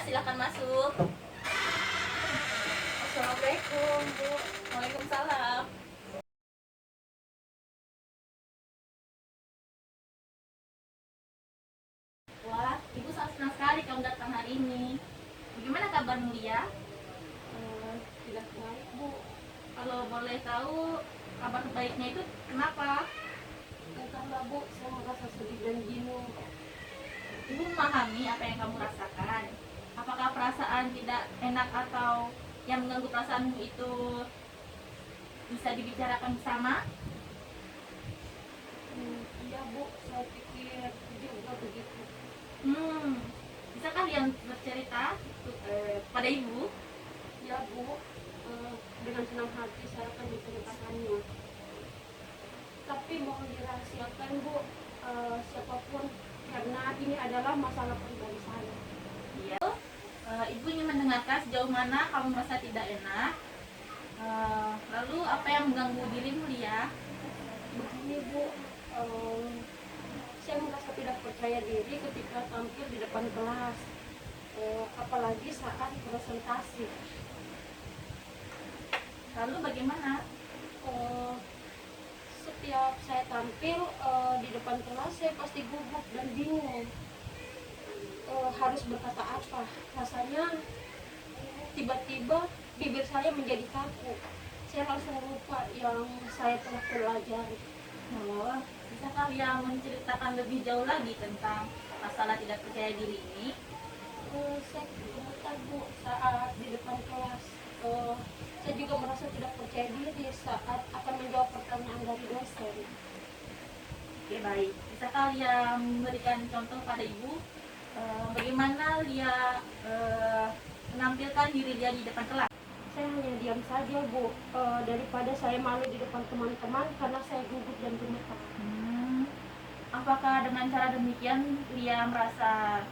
silakan masuk. Assalamualaikum, Bu. Waalaikumsalam. Wah, Ibu sangat senang sekali kamu datang hari ini. Bagaimana kabarmu, Lia? Eh, Tidak baik, Bu. Kalau boleh tahu, kabar baiknya itu kenapa? Entahlah, Bu, saya merasa sedih dan jenuh. Ibu memahami apa yang kamu rasakan. Apakah perasaan tidak enak atau yang mengganggu perasaanmu itu bisa dibicarakan bersama? Iya, Bu, saya pikir juga begitu. Hmm, bisa kalian bercerita pada Ibu? Ya, Bu, dengan senang hati saya akan menceritakannya. Tapi mohon dirahasiakan, Bu, siapapun, karena ini adalah masalah pribadi saya. Iya. Ibu ingin mendengarkan sejauh mana kamu merasa tidak enak. Lalu apa yang mengganggu dirimu, Lia? Begini, Bu, saya merasa tidak percaya diri ketika tampil di depan kelas, apalagi saat presentasi. Lalu bagaimana? Eh, Setiap saya tampil di depan kelas, saya pasti gugup dan bingung harus berkata apa. Rasanya tiba-tiba bibir saya menjadi kaku. Saya langsung lupa yang saya telah pelajari. Oh, bisa kalian menceritakan lebih jauh lagi tentang masalah tidak percaya diri ini? Saya gemetar, Bu, saat di depan kelas. Saya juga merasa tidak percaya diri saat akan menjawab pertanyaan dari dosen. Oke, baik. Bisa kalian memberikan contoh pada Ibu bagaimana Lia menampilkan diri dia di depan kelas? Saya hanya diam saja, Bu, daripada saya malu di depan teman-teman karena saya gugup dan gemetar. Apakah dengan cara demikian Lia merasa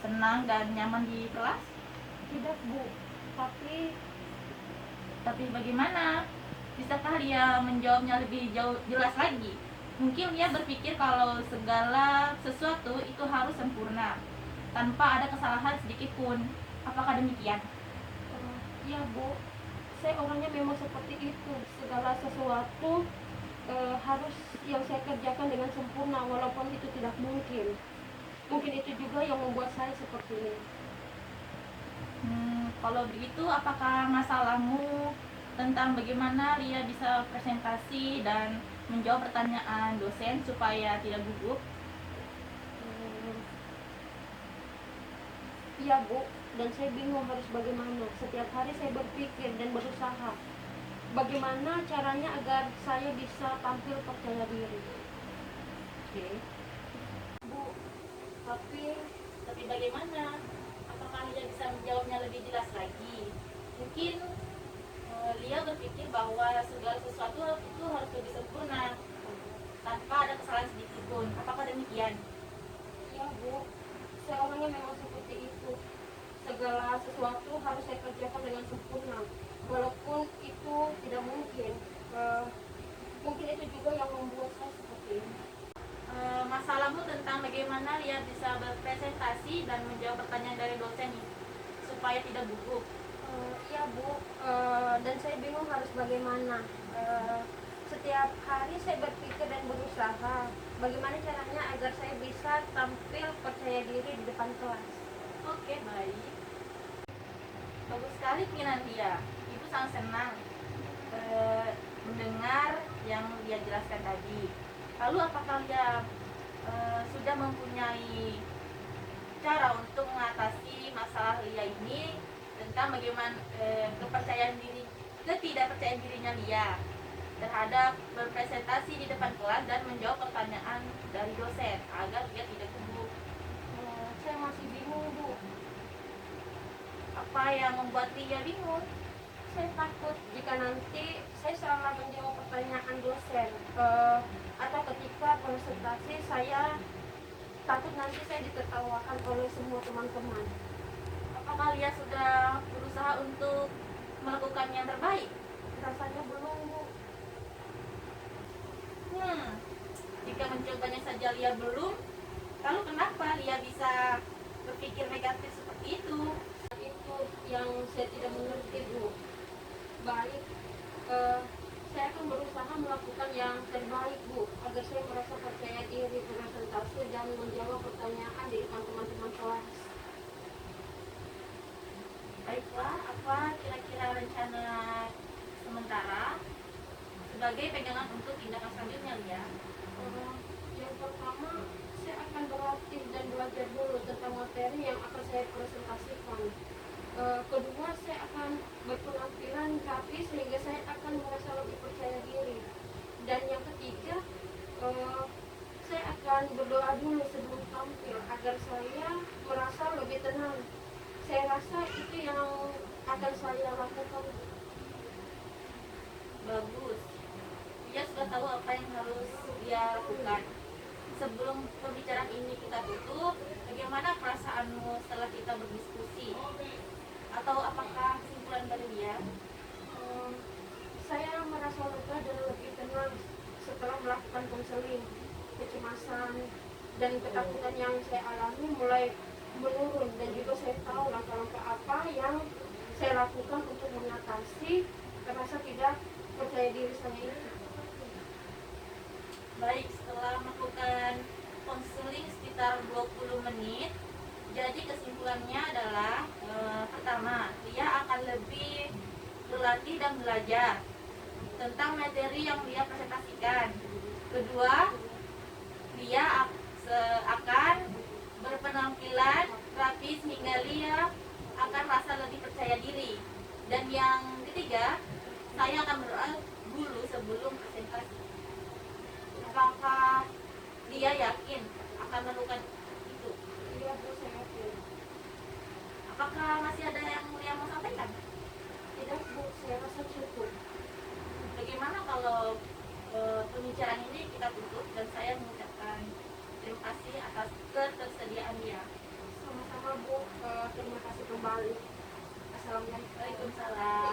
senang dan nyaman di kelas? Tidak, Bu, Tapi bagaimana? Bisakah Lia menjawabnya lebih jauh jelas lagi? Mungkin Lia berpikir kalau segala sesuatu itu harus sempurna, tanpa ada kesalahan sedikit pun. Apakah demikian? ya, Bu, saya orangnya memang seperti itu. Segala sesuatu harus yang saya kerjakan dengan sempurna, walaupun itu tidak mungkin. Mungkin itu juga yang membuat saya seperti ini. Kalau begitu, apakah masalahmu tentang bagaimana Lia bisa presentasi dan menjawab pertanyaan dosen supaya tidak gugup? Iya, Bu, dan saya bingung harus bagaimana. Setiap hari saya berpikir dan berusaha bagaimana caranya agar saya bisa tampil percaya diri. Oke. Bu, tapi Tapi bagaimana? Apakah Lia bisa menjawabnya lebih jelas lagi? Mungkin Lia berpikir bahwa segala sesuatu itu harus lebih sempurna tanpa ada kesalahan sedikit pun. Apakah demikian? ya, Bu, saya orangnya memang seperti itu. Segala sesuatu harus saya kerjakan dengan sempurna, walaupun itu tidak mungkin. Mungkin itu juga yang membuat saya seperti ini. Masalahmu tentang bagaimana Lia bisa berpresentasi dan menjawab pertanyaan dari dosen supaya tidak gugup. Iya, Bu, dan saya bingung harus bagaimana. Setiap hari saya berpikir dan berusaha bagaimana caranya agar saya bisa tampil percaya diri di depan kelas. Oke, baik. Bagus sekali keinginan Lia. Ibu sangat senang mendengar yang Lia jelaskan tadi. Lalu apakah Lia sudah mempunyai cara untuk mengatasi masalah Lia ini tentang bagaimana ketidakpercayaan dirinya Lia terhadap berpresentasi di depan kelas dan menjawab pertanyaan dari dosen agar Lia tidak gugup? Saya masih bingung, Bu. Apa yang membuat Lia bingung? Saya takut jika nanti saya salah menjawab pertanyaan dosen, atau ketika presentasi saya takut nanti saya ditertawakan oleh semua teman-teman. Apakah Lia sudah berusaha untuk melakukan yang terbaik? Rasanya belum, Bu. Jika mencobanya saja Lia belum, lalu kenapa Lia bisa berpikir negatif seperti itu? yang saya tidak mengerti, Bu. Baik, saya akan berusaha melakukan yang terbaik, Bu, agar saya merasa percaya diri berpresentasi dan menjawab pertanyaan di depan teman-teman kelas. Baiklah, apa kira-kira rencana sementara sebagai pegangan untuk tindakan selanjutnya, Lia? Yang pertama, saya akan berlatih dan belajar dulu tentang materi yang akan saya presentasikan. Kedua, saya akan berpenampilan rapi sehingga saya akan merasa lebih percaya diri. Dan yang ketiga, saya akan berdoa dulu sebelum tampil agar saya merasa lebih tenang. Saya rasa itu yang akan saya lakukan. Bagus. Dia sudah tahu apa yang harus dia lakukan. Sebelum pembicaraan ini kita tutup, bagaimana perasaanmu setelah kita berdiskusi? Atau apakah kesimpulan dari dia? Saya merasa lega dan lebih tenang setelah melakukan konseling. Kecemasan dan ketakutan yang saya alami mulai menurun, dan juga saya tahu langkah-langkah apa yang saya lakukan untuk mengatasi rasa tidak percaya diri saya itu. Baik, setelah melakukan konseling sekitar 20 menit, jadi kesimpulannya adalah pertama, dia akan lebih berlatih dan belajar tentang materi yang dia presentasikan. Kedua, dia akan berpenampilan rapi sehingga dia akan merasa lebih percaya diri. Dan yang ketiga, saya akan berdoa dulu sebelum presentasi. Apakah dia yakin akan melakukan itu? Iya, Bu, saya yakin. Apakah masih ada yang Lia mau sampaikan? Tidak, Bu, saya rasa cukup. Bagaimana kalau pembicaraan ini kita tutup dan saya mengucapkan terima kasih atas ketersediaan dia. Sama-sama, Bu. Terima kasih kembali. Assalamualaikum. Waalaikumsalam.